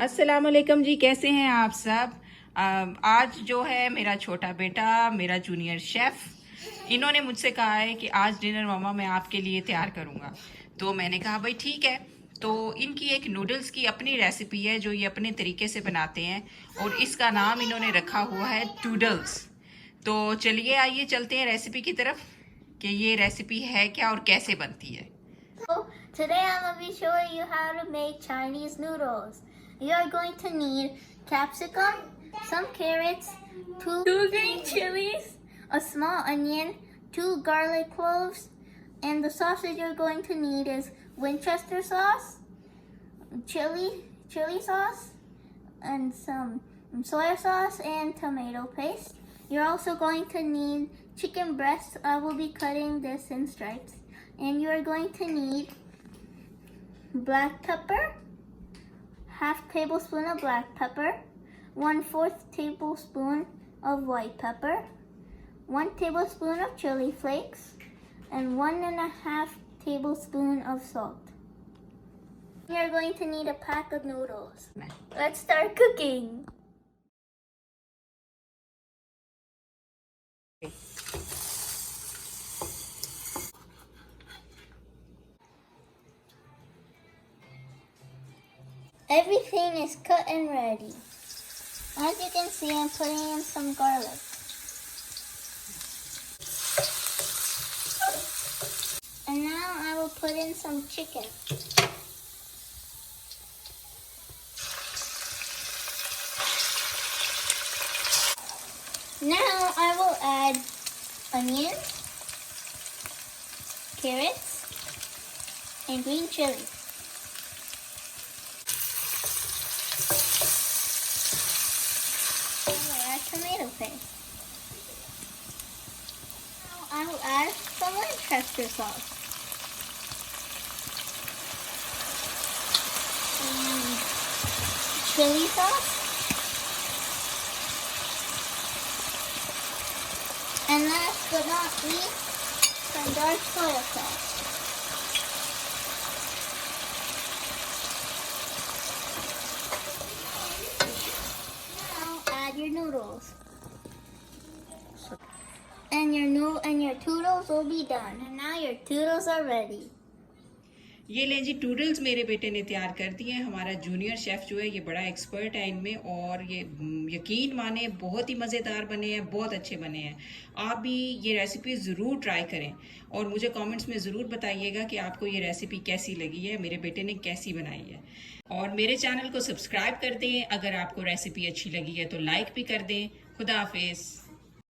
अस्सलामुअलैकुम जी, कैसे हैं आप सब। आज जो है मेरा छोटा बेटा, मेरा जूनियर शेफ, इन्होंने मुझसे कहा है कि आज डिनर मामा मैं आपके लिए तैयार करूंगा। तो मैंने कहा भाई ठीक है। तो इनकी एक नूडल्स की अपनी रेसिपी है जो ये अपने तरीके से बनाते हैं और इसका नाम इन्होंने रखा हुआ है टूडल्स। तो चलिए आइए चलते हैं रेसिपी की तरफ कि ये रेसिपी है क्या और कैसे बनती है। So today I'm going to be showing you how to make Chinese noodles. You are going to need capsicum, some carrots, two green chilies, a small onion, 2 garlic cloves, and the sauce that you're going to need is Winchester sauce, chili sauce, and some soy sauce and tomato paste. You're also going to need chicken breast. I will be cutting this in stripes. And you are going to need black pepper, half tablespoon of black pepper, 1/4 tablespoon of white pepper, 1 tablespoon of chili flakes, and 1.5 tablespoon of salt. You're going to need a pack of noodles. Let's start cooking. Everything is cut and ready. As you can see, I'm putting in some garlic. And now I will put in some chicken. Now I will add onions, carrots, and green chilies. Tomato paste. Now I will add some Winchester sauce. And chili sauce. And last but not least, some dark soy sauce. Your noodles, and your toodles will be done. And now your toodles are ready. ये लें जी, toodles मेरे बेटे ने तैयार कर दिए हैं। हमारा जूनियर शेफ़ जो है ये बड़ा एक्सपर्ट है इनमें और ये यकीन माने बहुत ही मज़ेदार बने हैं, बहुत अच्छे बने हैं। आप भी ये रेसिपी ज़रूर ट्राई करें और मुझे कमेंट्स में ज़रूर बताइएगा कि आपको ये रेसिपी कैसी लगी है, मेरे बेटे ने कैसी बनाई है। और मेरे चैनल को सब्सक्राइब कर दें। अगर आपको रेसिपी अच्छी लगी है तो लाइक भी कर दें। खुदा हाफिज़।